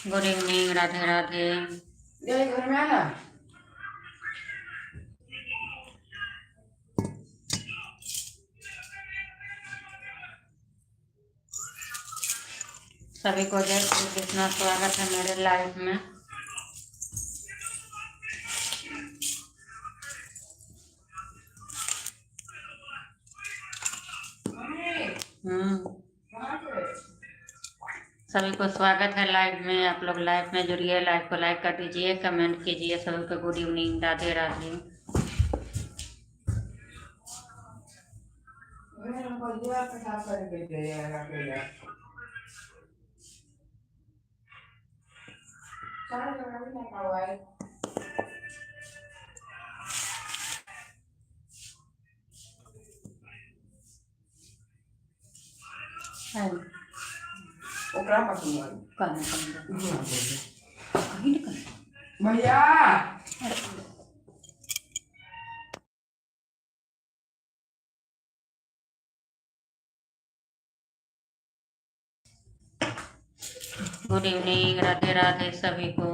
Good evening, Radhe Radhe. यही घर में आना। सभी को जय श्री कृष्ण। स्वागत है मेरे लाइफ में। सभी को स्वागत है लाइव में। आप लोग लाइव में जुड़िए, लाइव को लाइक कर दीजिए, कमेंट कीजिए। सभी को गुड इवनिंग, राधे राधे। भैया गुड इवनिंग, राधे राधे सभी को।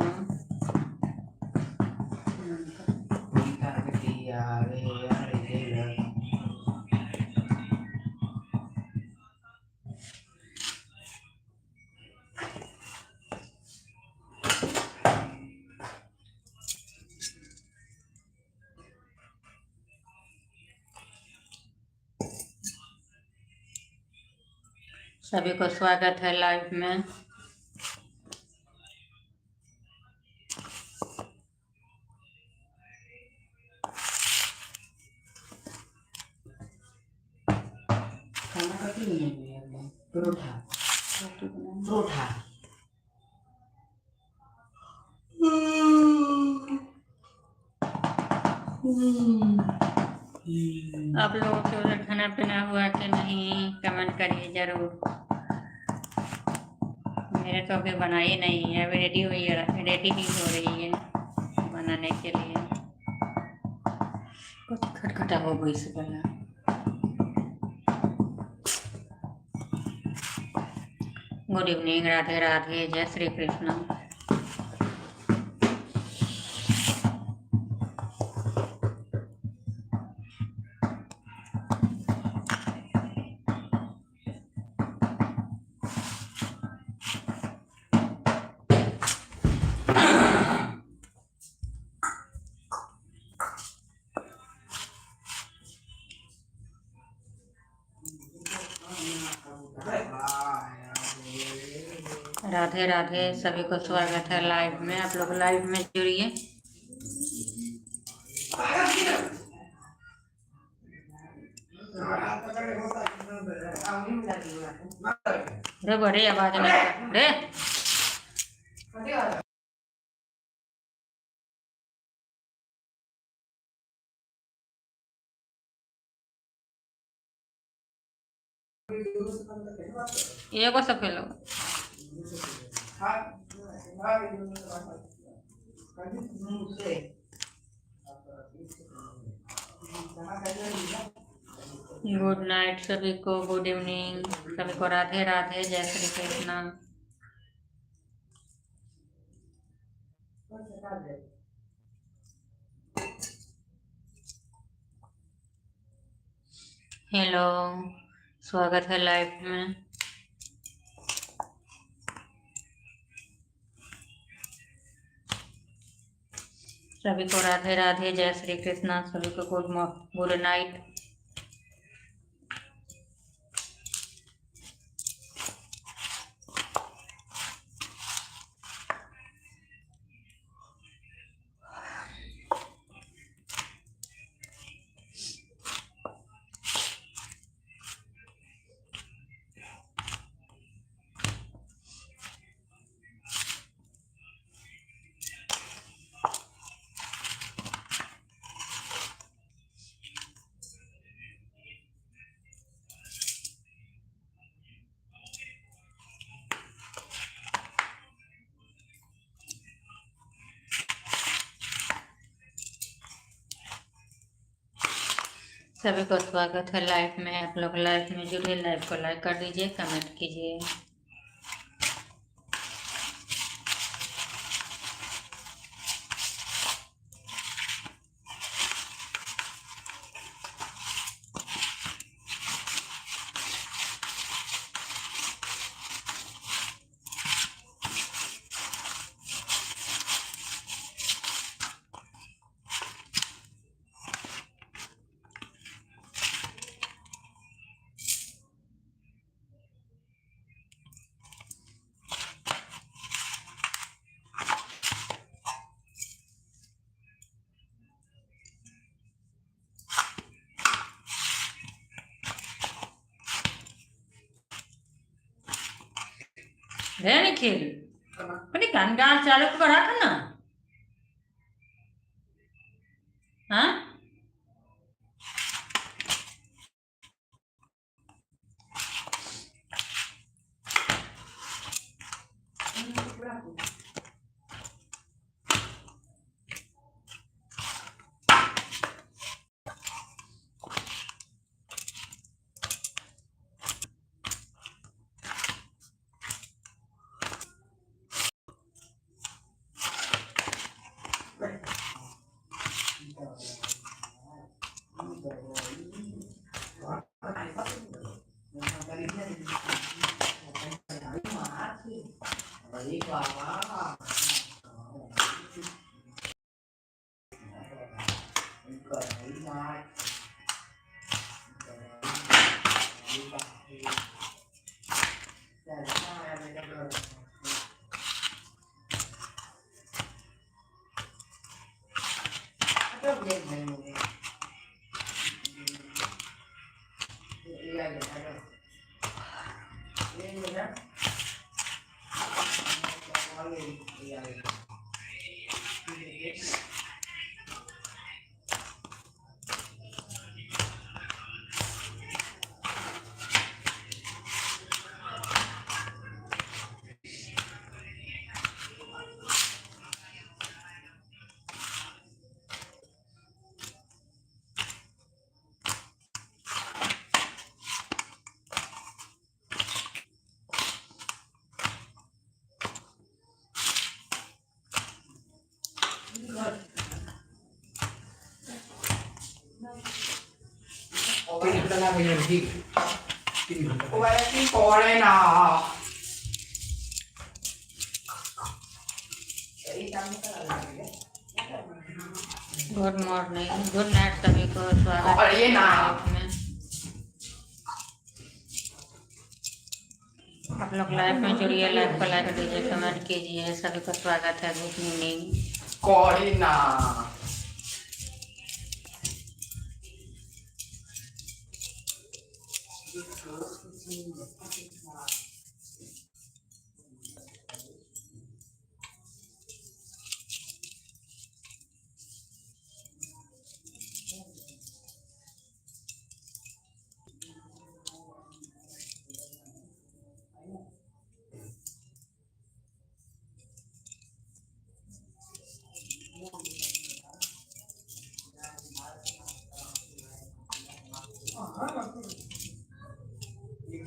सभी को स्वागत है लाइव में। परोठा परोठा आप लोगों के उधर खाना पीना हुआ कि नहीं, कमेंट करिए जरूर। मेरे तो अभी बनाई नहीं है, अभी रेडी हुई है, रेडी ही हो रही है बनाने के लिए। कुछ खटखटा हो गई से पहले। गुड इवनिंग, राधे राधे, जय श्री कृष्ण। राधे राधे, सभी को स्वागत है लाइव में। आप लोग लाइव में जुड़िए। रे बड़े आवाज नहीं रे। एगो से फेलो गुड नाइट सभी को, गुड इवनिंग सभी को, राधे राधे, जय श्री कृष्ण। हेलो, स्वागत है लाइव में। सभी को राधे राधे, जय श्री कृष्ण। सभी को गुड नाइट। सभी को स्वागत है लाइव में। आप लोग लाइव में जुड़िए, लाइव को लाइक कर दीजिए, कमेंट कीजिए। रे निखिल पण कान गाल चालू कर रख ना हाँ Kita lagi yang hik. Wala ki kore na. Good morning good night सभी को स्वागत और ये ना में आप लोग लाइव में जुड़िए लाइव को लाइक दीजिए कमेंट कीजिए सभी को स्वागत है good evening kore na.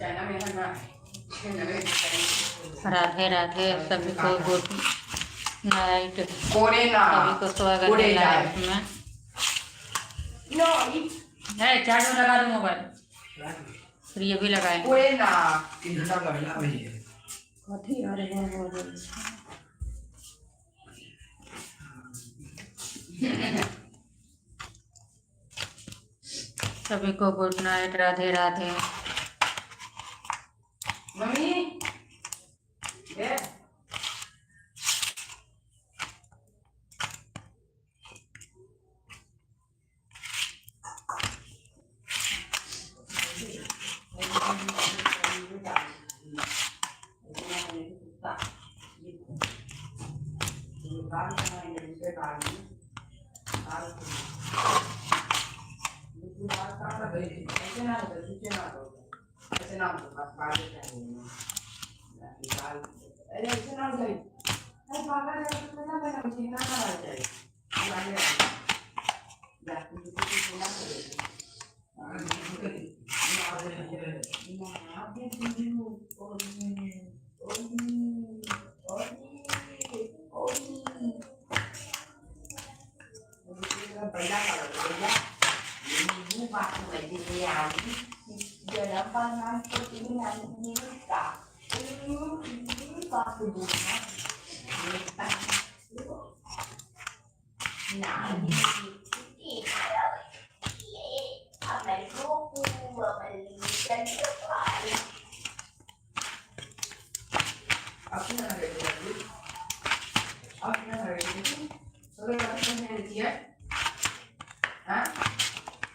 China में है ना राधे राधे सभी को गुड नाइट kore na. सभी को स्वागत है Kore लाइव na. में No, है चार्ज में लगा दो मोबाइल फिर ये भी लगाए kore na. कथी अरे वो सभी को good night Radhe Radhe Mami. Yeah.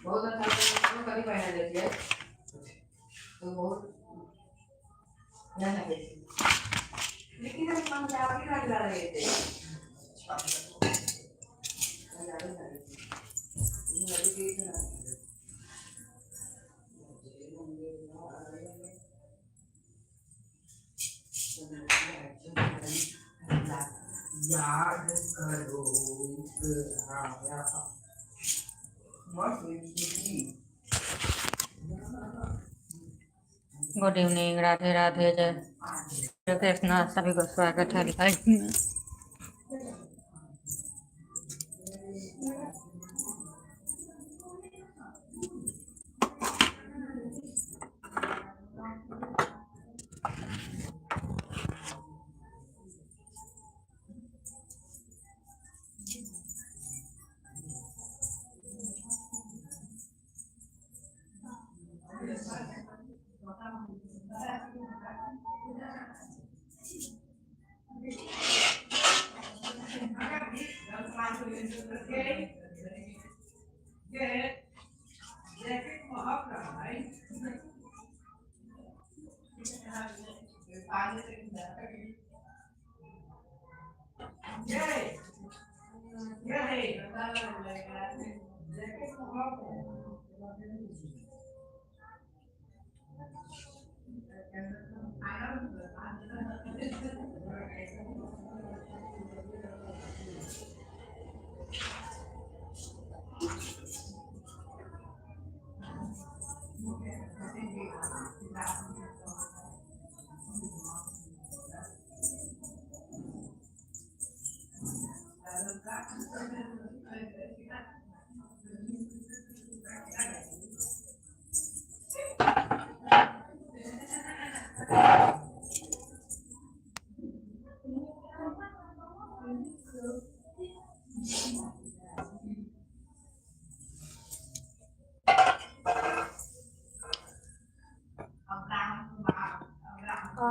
बहुत अच्छा कभी पहना देती है तो बहुत याद करो गुड इवनिंग, राधे राधे, जय श्री कृष्ण। सभी को स्वागत है लाइव में।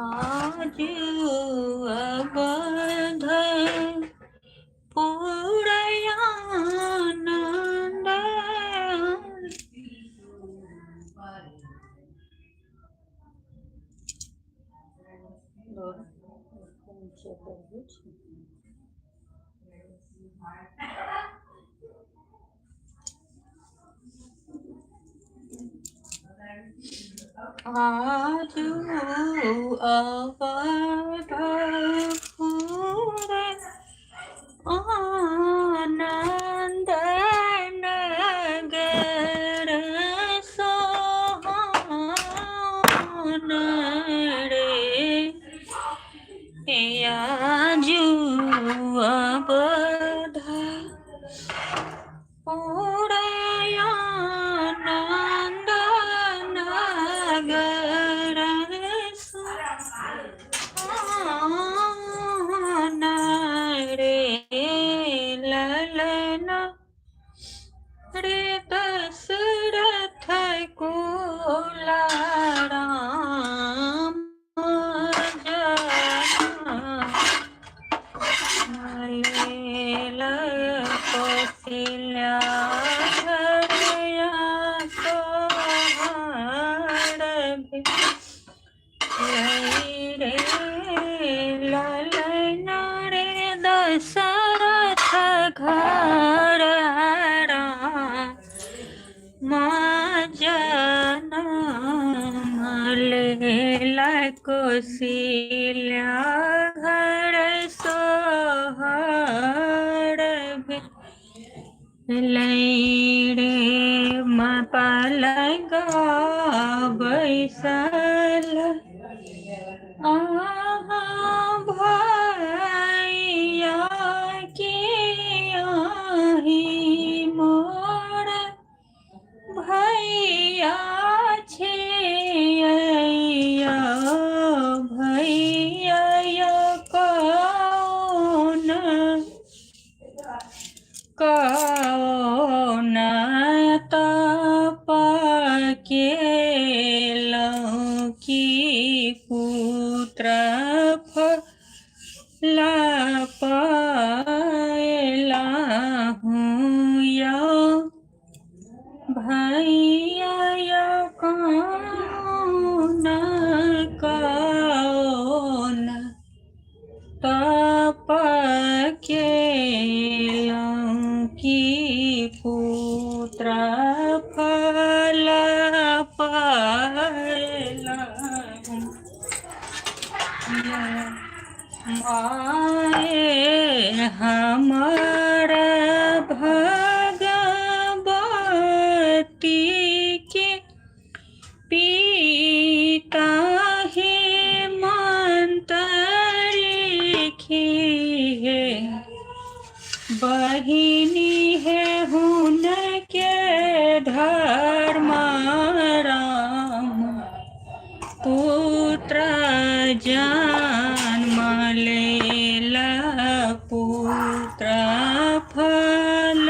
आज अवध पूरयानंद आज अवध आनंद नगर सोहन रे आजू अवध पूरयानंद नगर सोहन रे ललना रे दशरथ को राम जना कौशल्या घरया सोहर रे ललना रे दशरथ घर लेला कौशल्या घर सोहर लैरे पलंगा बैसल भैया के आही मोर भैया छे भैया कौन तप के की पुत्र पायला हूँ या भैया कौन तप हमारा भगवती के पिता है मंत्री है बहिनी है उनके धर्म राम पुत्र जन्म लेला पुत्र फल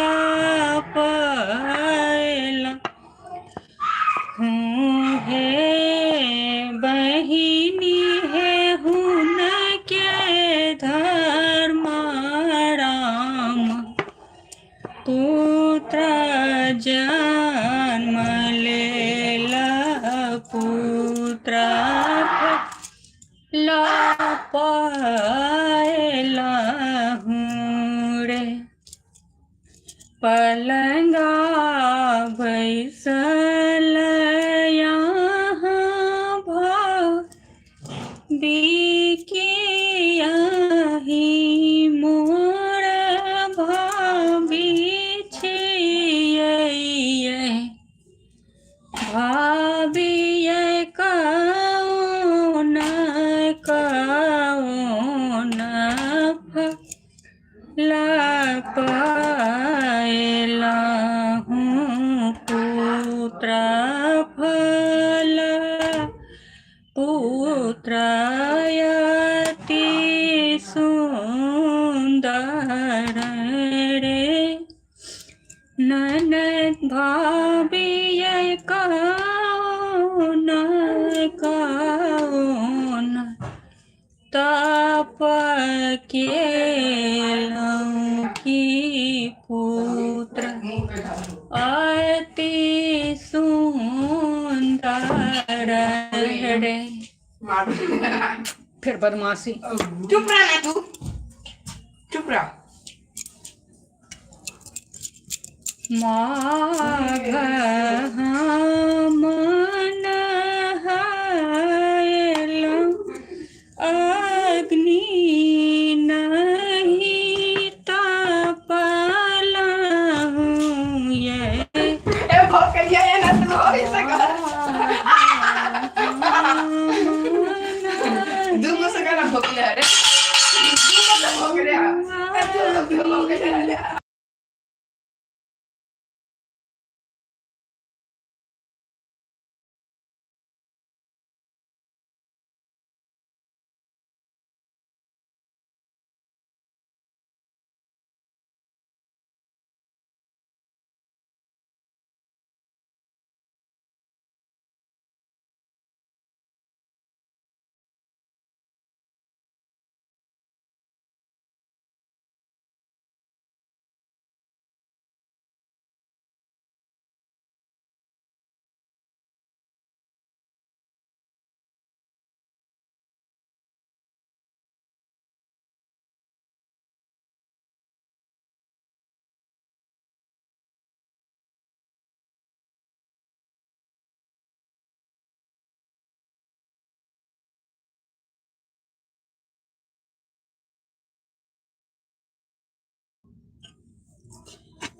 पायला हूँ है बहिनी है उनके धर्म राम पुत्र जन्म लेला पुत्र फल पायला हूँ रे पलंगा बैसल यहाँ बिकिया ही मोर भाभी छियै भाभी कौन कौन पायला हूँ पुत्र फल पुत्रयति सुंदर रे ननद भाभी कौन कौन तप के की पुत्र अति सुंदर रे फिर बदमाशी चुप रहा ना तू चुप रहा माघ मन हायलम अग्नि नहीं तपलहूँ ये बहुत करिया है ना तू ऐसा कर दूगो से गाना भोगले अरे दूगो से भोगले दूगो भोगले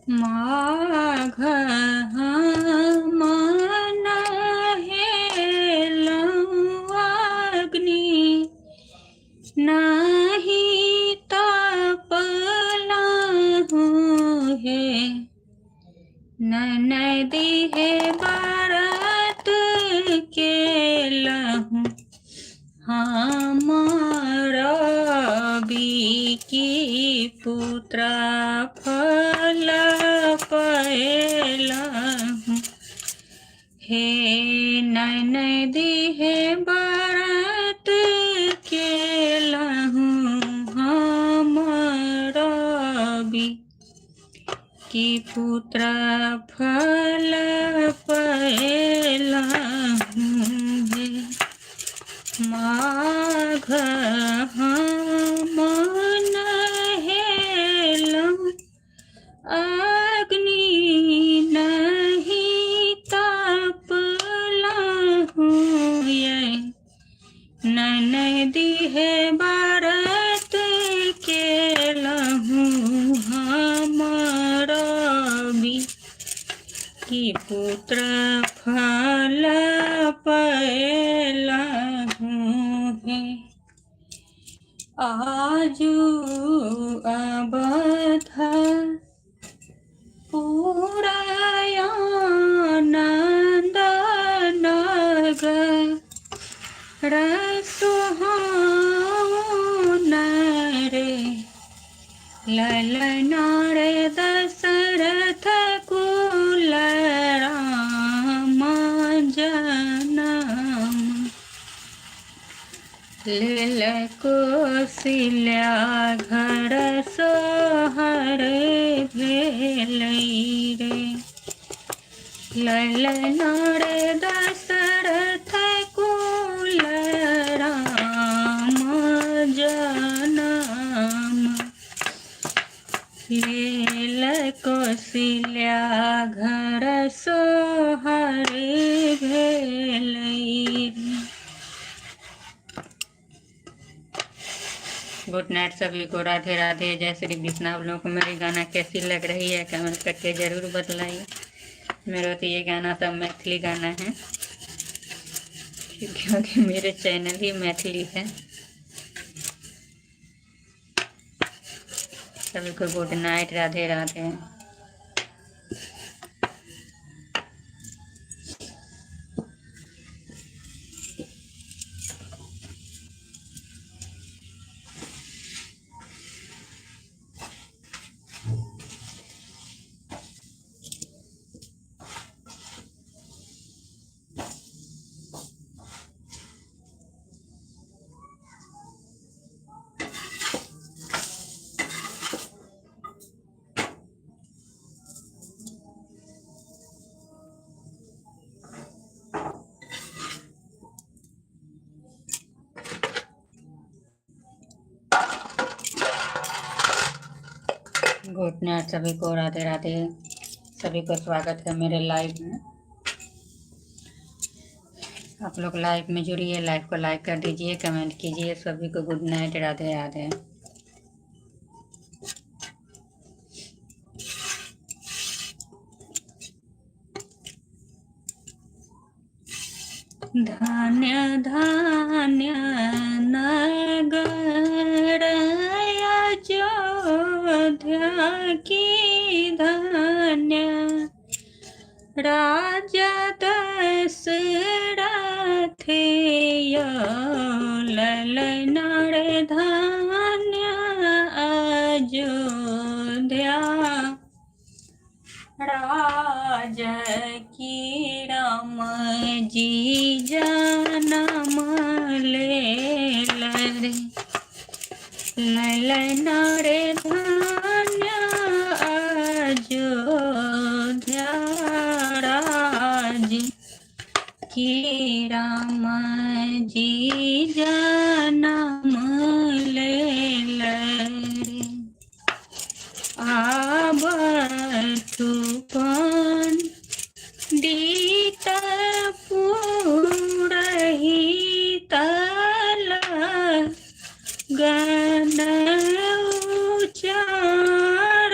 माघ मन हेलौं अग्नि नहीं तपलहूँ हे ननदी है बारात केलहूँ हमारा बिकी पुत्र फल पायलहूँ हे ननदी है बारात केलहूँ हमारा बिकी पुत्र फल पायलहूँ हे माघ मन हेलौं अग्नि नहीं तपलहूँ ये ननदी है बारात केलहूँ पुत्र फल पैला घूहे आजू अवध पुरायानंद नगर सुहावना रे ललना रे दशरथ कुल राम जनम लेल कौशल्या घर सोहर भेलै रे ललना रे दशरथ कुल राम जनम लेल कौशल्या घर सोहर भेलै रे। गुड नाइट सभी को, राधे राधे, जय श्री कृष्ण। आप लोगों को मेरी गाना कैसी लग रही है कमेंट करके ज़रूर बतलाइए। मेरा तो ये गाना सब मैथिली गाना है क्योंकि मेरे चैनल ही मैथिली है। सभी को good night, Radhe Radhe. Good night सभी को, राधे राधे। सभी को स्वागत है मेरे लाइव में। आप लोग लाइव में जुड़िए, लाइव को लाइक कर दीजिए, कमेंट कीजिए। सभी को गुड नाइट, राधे राधे। धान्य धान्य नगर अयोध्या की धन्य राजा दशरथ ललना रे धन्य अयोध्या राजा की राम जी जनम ले रे ललना रे धन्य अयोध्या राज की राम जी जनम ले रे। आब तुपन दीत पुरहित गन उचार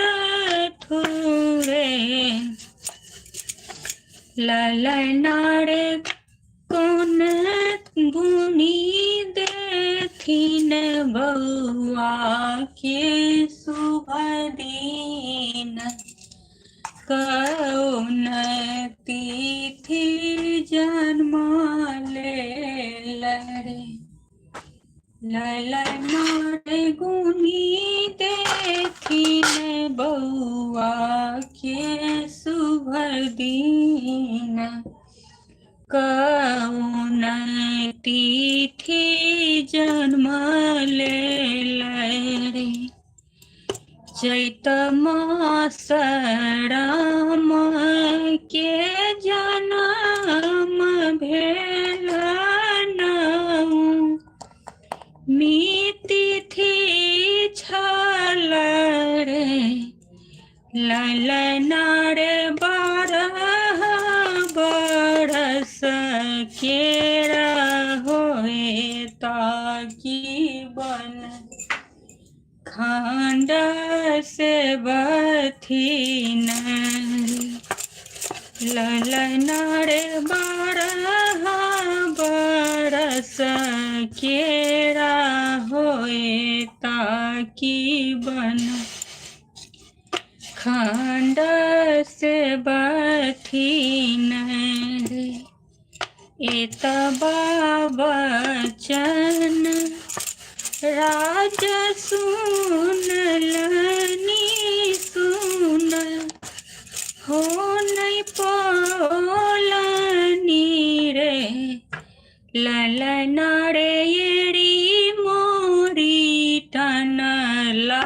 थुरे ललना रे कौन गुनी देथिन बउआ के शुभ दिन कौन तिथि जन्म ले रे ललना रे गुनी देथिन बउआ के शुभ दिन कौन तिथि जन्म ले रे। चैत मास राम के जनम भेल तिथि छल रे ललना रे 12 बरस के होए ताकि बन खंड से बथिन ललना रे बारह बरस केरा होए ताकि बन खंड से बथिन रे एतबा बचन राज सुनलनि सुन हो नहीं पोलनी रे ललना रे एड़ी मोरी टनला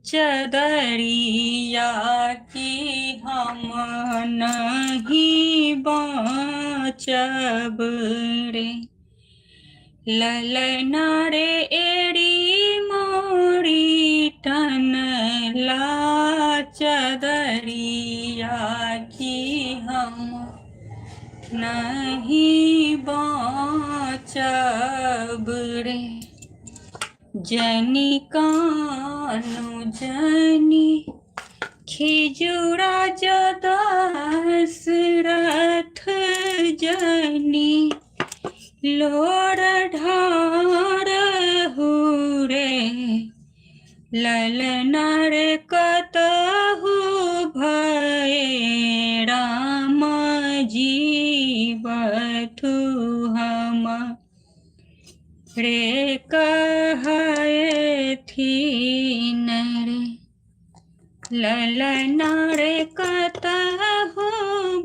चदरिया की हम नहीं बाँचब रे ललना रे एड़ी मोरी टनला चदरिया की हम नहीं बाँचब रे जनी कानु जनी खिजुरा दशरथ जनी लोर ढार हुरे ललना रे कतहु भये राम जीवथु हम रे कहथिन रे ललना रे कतहु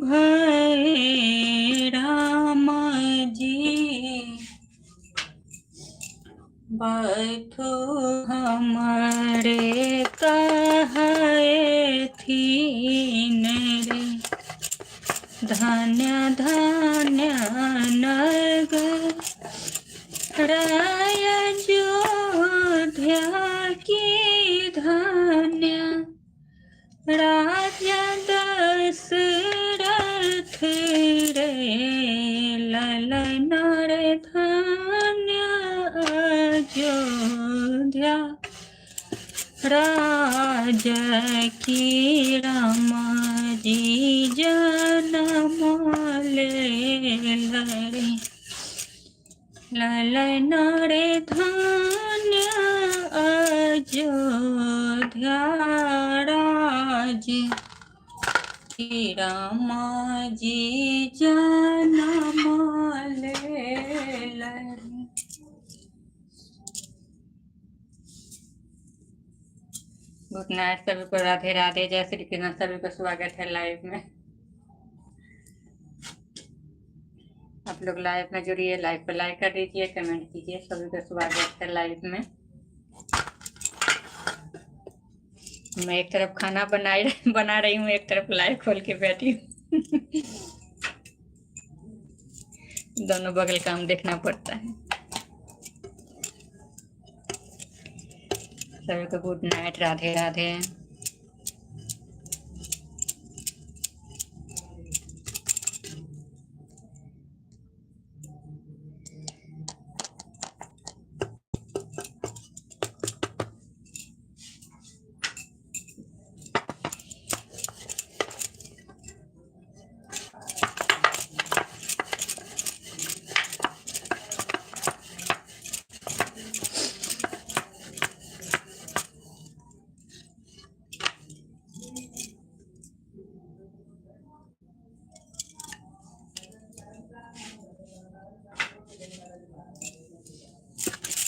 भये राम जी बथु हमरे कहथिन रे धन्य धन्य नगर राय अयोध्या की धन्य राजा दशरथ रे ललना रे धन्य अयोध्या राजा की राम जी जन्म ले रे ललना रे धन्य अयोध्या राज की राम जी जन्म ले रे गुड नाइट सभी को, राधे राधे, जय श्री कृष्ण। सभी को स्वागत है लाइव में। आप लोग लाइव में जुड़िए, लाइव पर लाइक कर दीजिए, कमेंट कीजिए। सभी को स्वागत है लाइव में। मैं एक तरफ खाना बना रही हूँ, एक तरफ लाइव खोल के बैठी हूँ। दोनों बगल काम देखना पड़ता है। सभी को गुड नाइट, राधे राधे।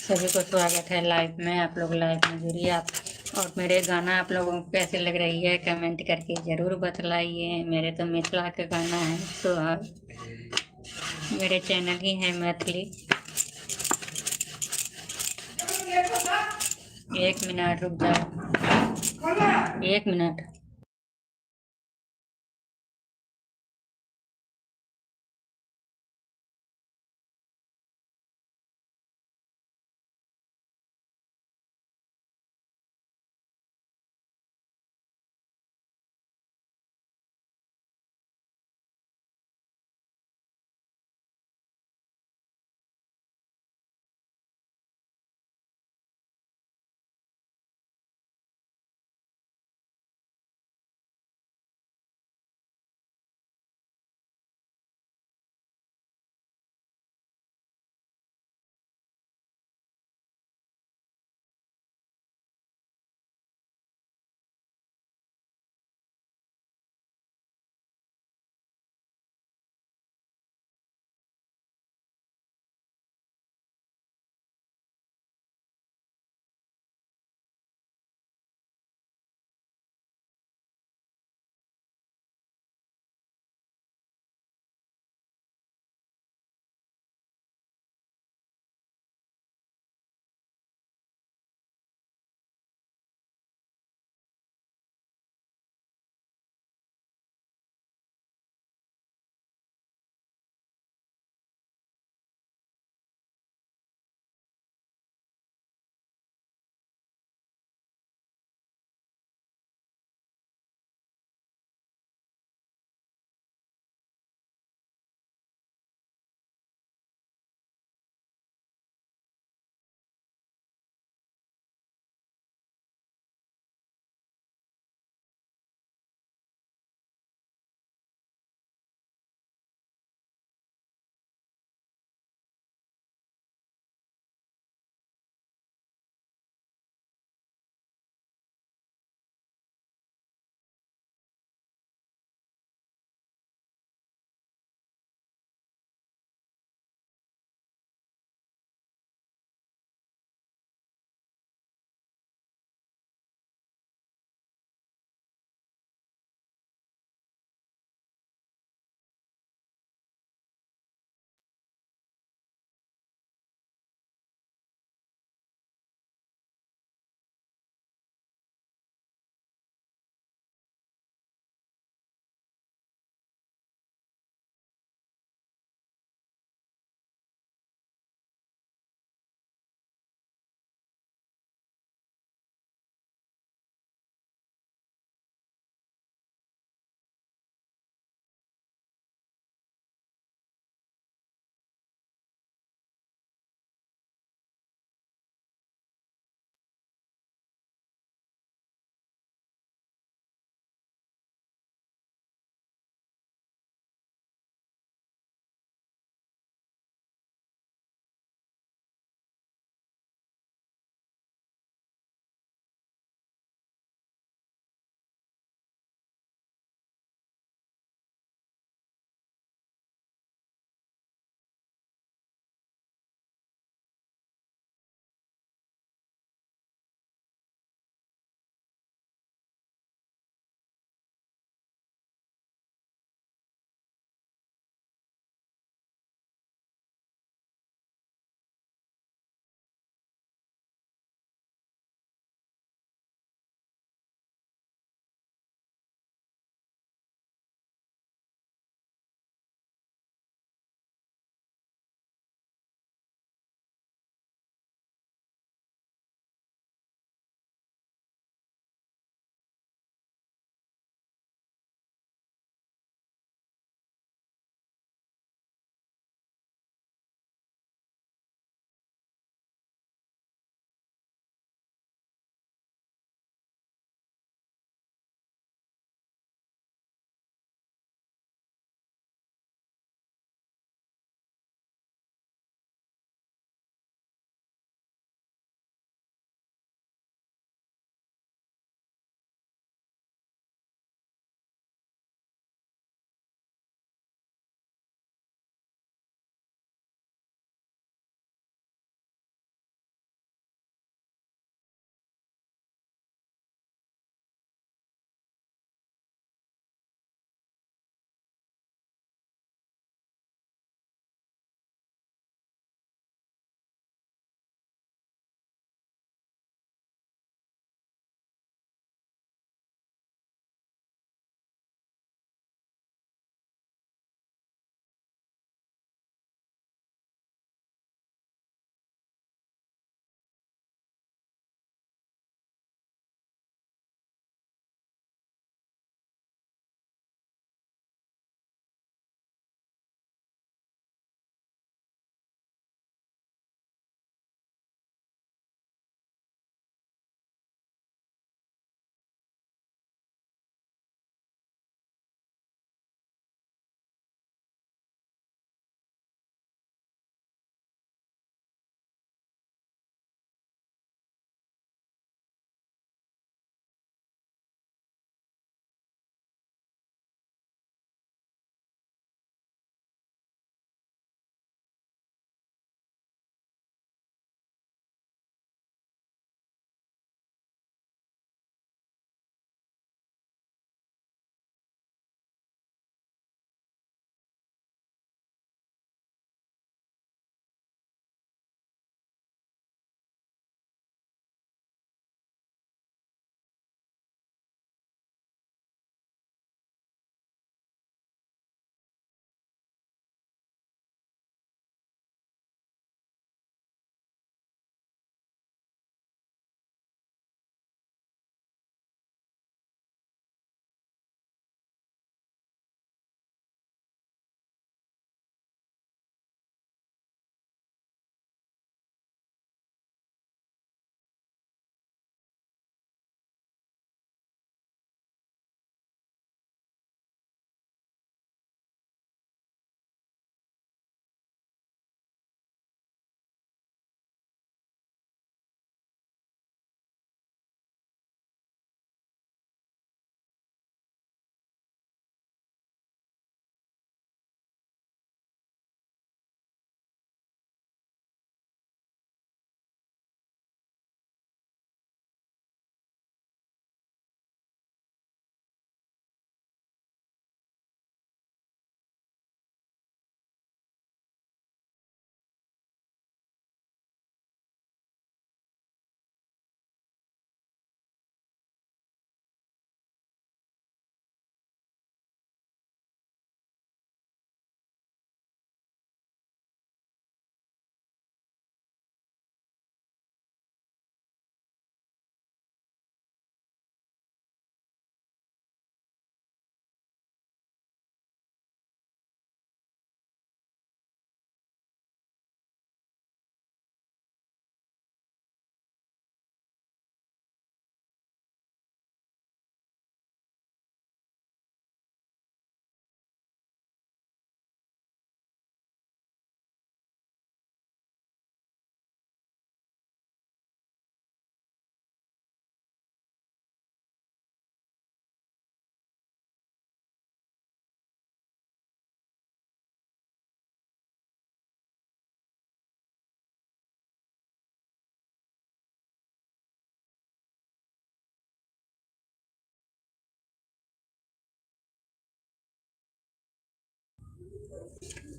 सभी को स्वागत है लाइव में। आप लोग लाइव में जुड़िए। आप और मेरे गाना आप लोगों को कैसे लग रही है कमेंट करके ज़रूर बतलाइए। मेरे तो मिथिला का गाना है, तो मेरे चैनल ही है मैथिली। 1 मिनट रुक जाओ, 1 मिनट।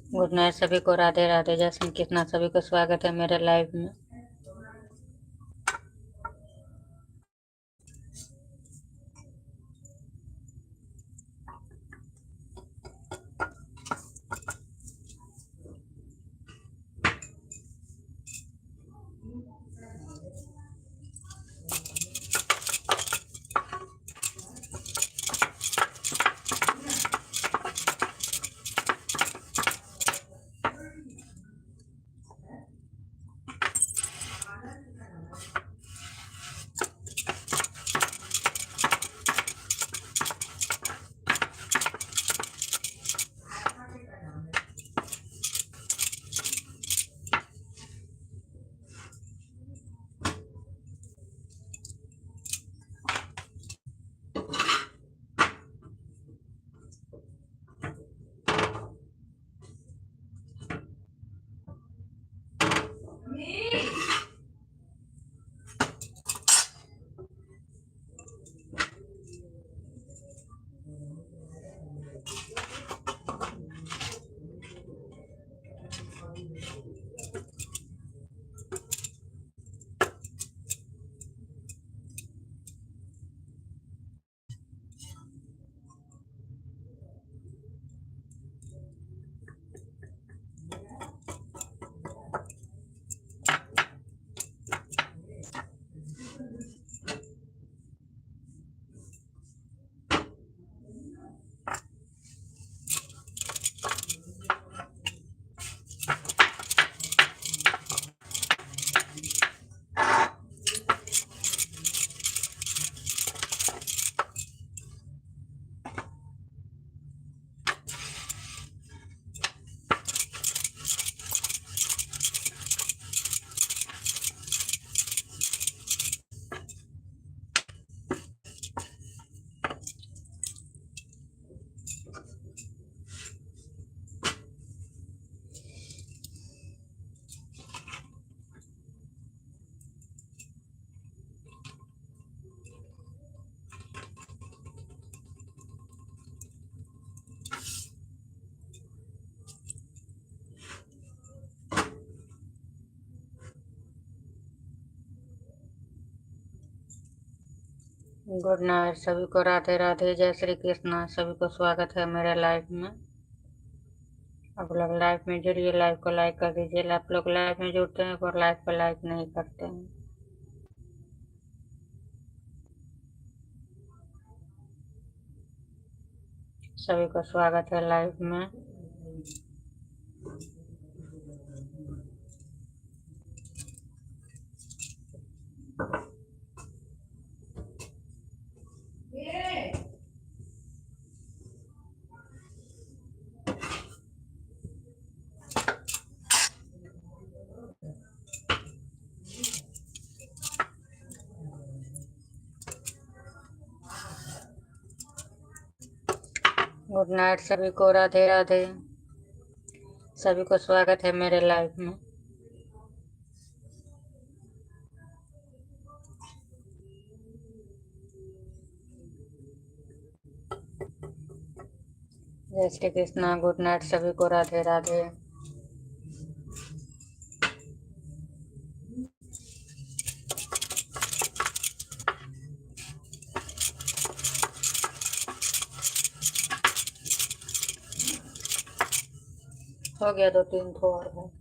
गुड नाइट सभी को, राधे राधे, जय श्री कृष्णा, सभी को स्वागत है मेरे लाइव में। गुड नाइट सभी को, राधे राधे, जय श्री कृष्णा, सभी को स्वागत है मेरे लाइव में। आप लोग लाइव में जुड़िए, लाइव को लाइक कर दीजिए। आप लोग लाइव में जुड़ते हैं और लाइव को लाइक नहीं करते हैं। सभी को स्वागत है लाइव में। गुड नाइट सभी को, राधे राधे, सभी को स्वागत है मेरे लाइव में। जय श्री कृष्णा, गुड नाइट सभी को, राधे राधे। हो गया, 2-3 ठो और है।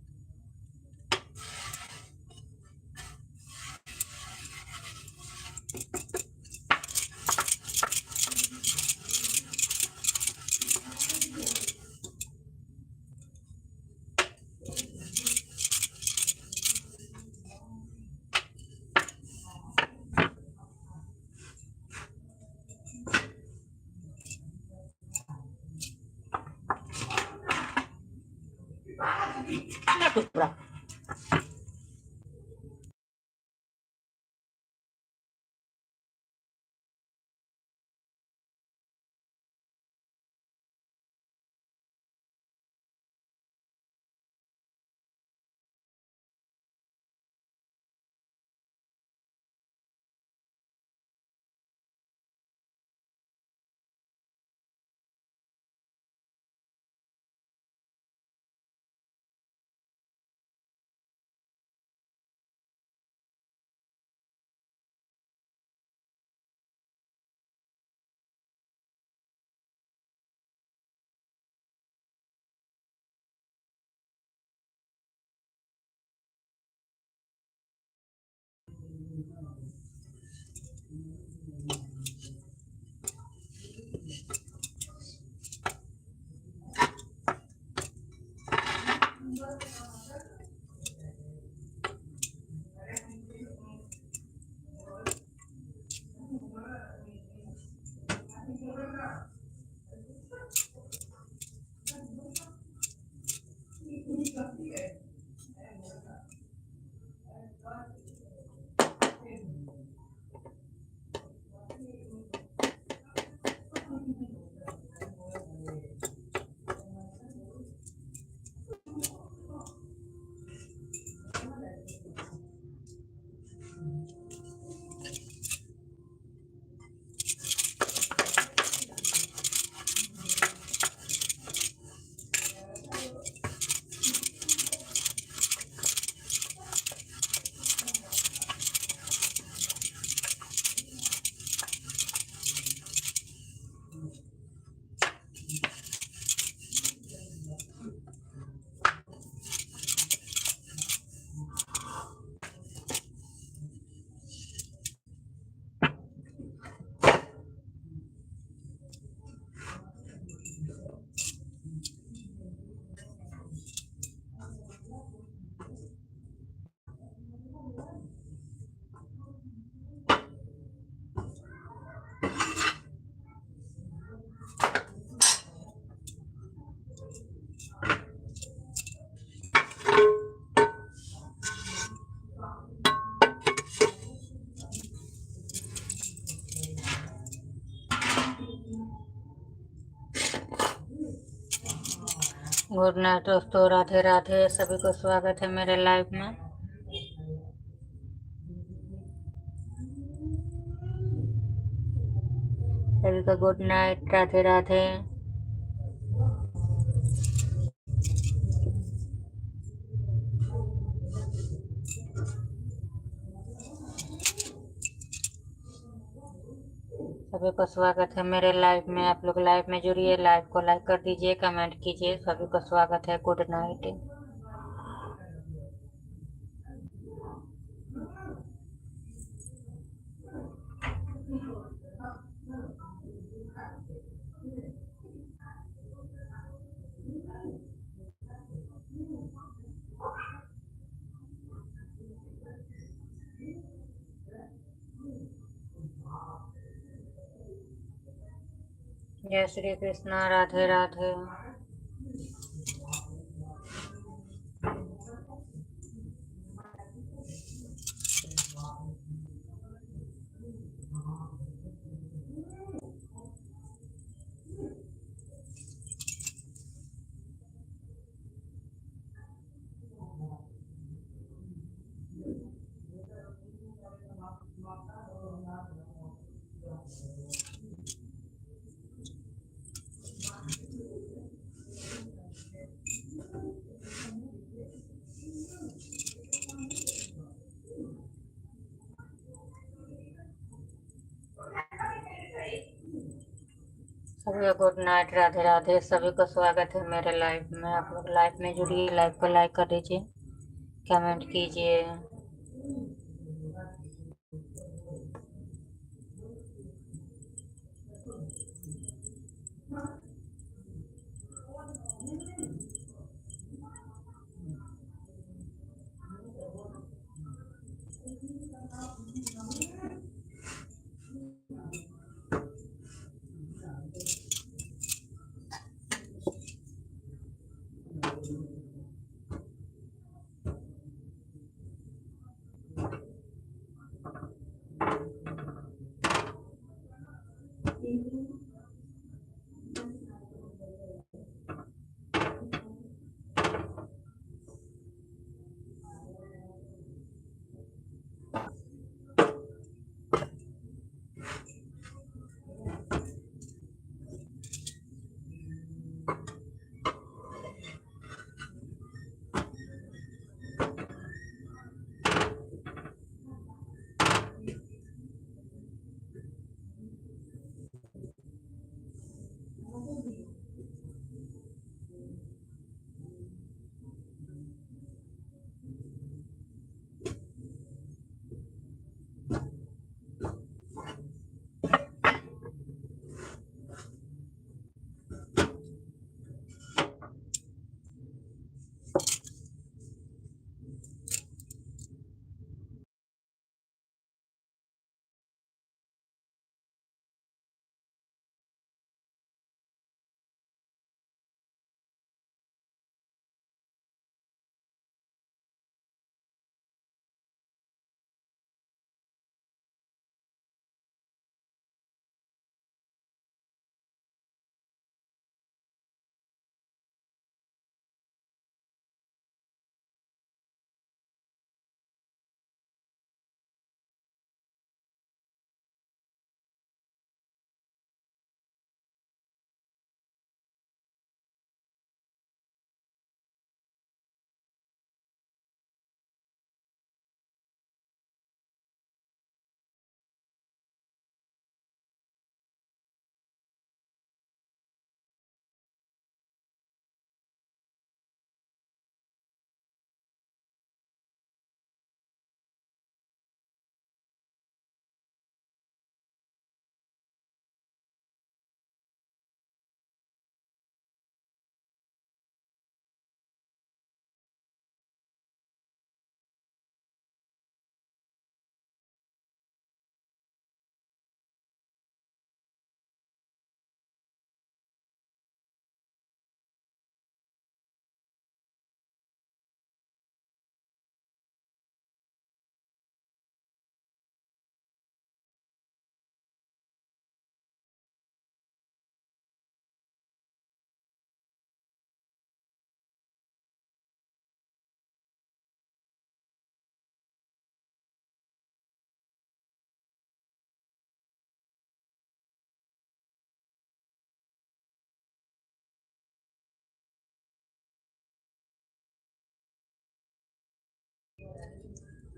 गुड नाइट दोस्तों, राधे राधे। सभी को स्वागत है मेरे लाइव में। सभी को गुड नाइट, राधे राधे। सभी को स्वागत है मेरे लाइव में। आप लोग लाइव में जुड़िए, लाइव को लाइक कर दीजिए, कमेंट कीजिए। सभी को स्वागत है। Good night. जय श्री कृष्णा, राधे राधे। सभी को गुड नाइट, राधे राधे। सभी को स्वागत है मेरे लाइव में। आप लोग लाइव में जुड़िए, लाइव को लाइक कर दीजिए, कमेंट कीजिए।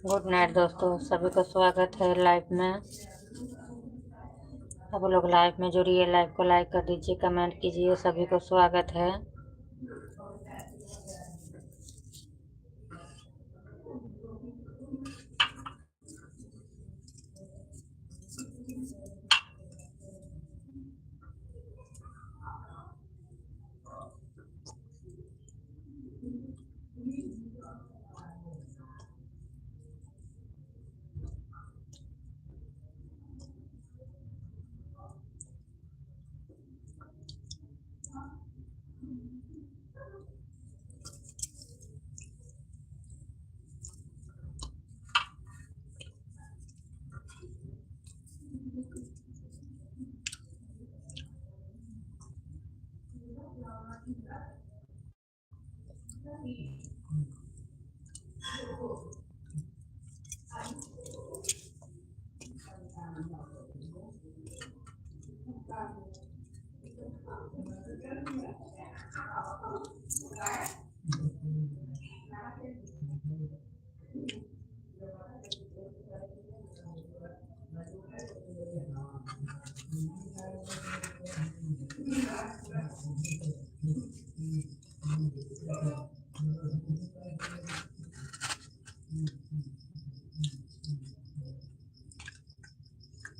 गुड नाइट दोस्तों, सभी को स्वागत है लाइव में। आप लोग लाइव में जुड़िए, लाइव को लाइक कर दीजिए, कमेंट कीजिए, सभी को स्वागत है।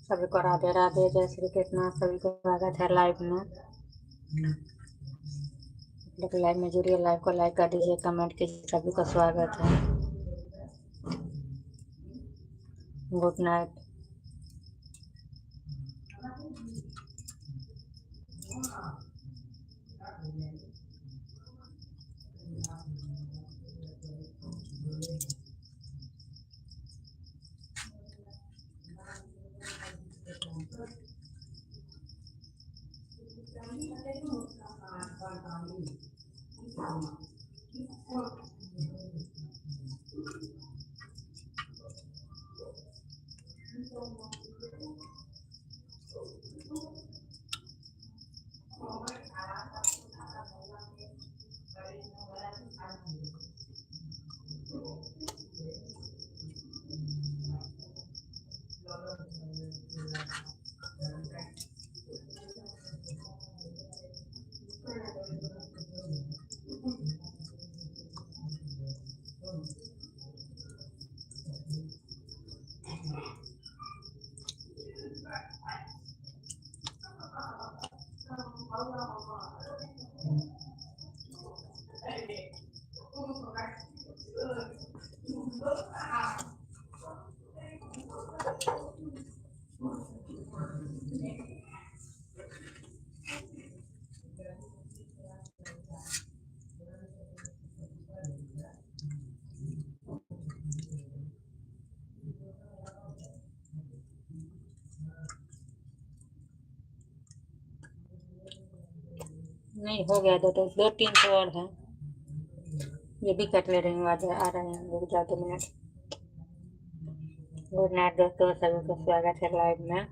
सभी को राधे राधे, जय श्री कृष्ण। सभी को स्वागत है लाइव में। लोग लाइव में जुड़िए, लाइव को लाइक कर दीजिए, कमेंट कीजिए, सभी का स्वागत है। Good night. नहीं हो गया, दो तीन तो और है, ये भी कट ले रही हूँ। आज आ रहे हैं, रुक जाओ 2 मिनट। गुड नाइट दोस्तों, सभी को स्वागत है लाइव में।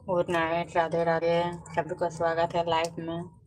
Good night, Radhe Radhe. सभी का स्वागत है लाइव में।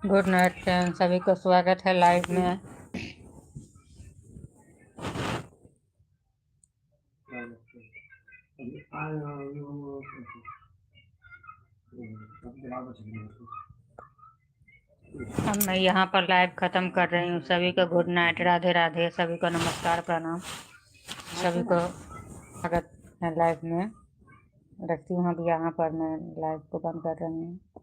गुड नाइट फ्रेंड्स, सभी को स्वागत है लाइव में। अब मैं यहाँ पर लाइव ख़त्म कर रही हूँ। सभी को गुड नाइट, राधे राधे, सभी को नमस्कार, प्रणाम। सभी को स्वागत है लाइव में। रखती हूँ अब यहाँ पर मैं लाइव को बंद कर रही हूँ।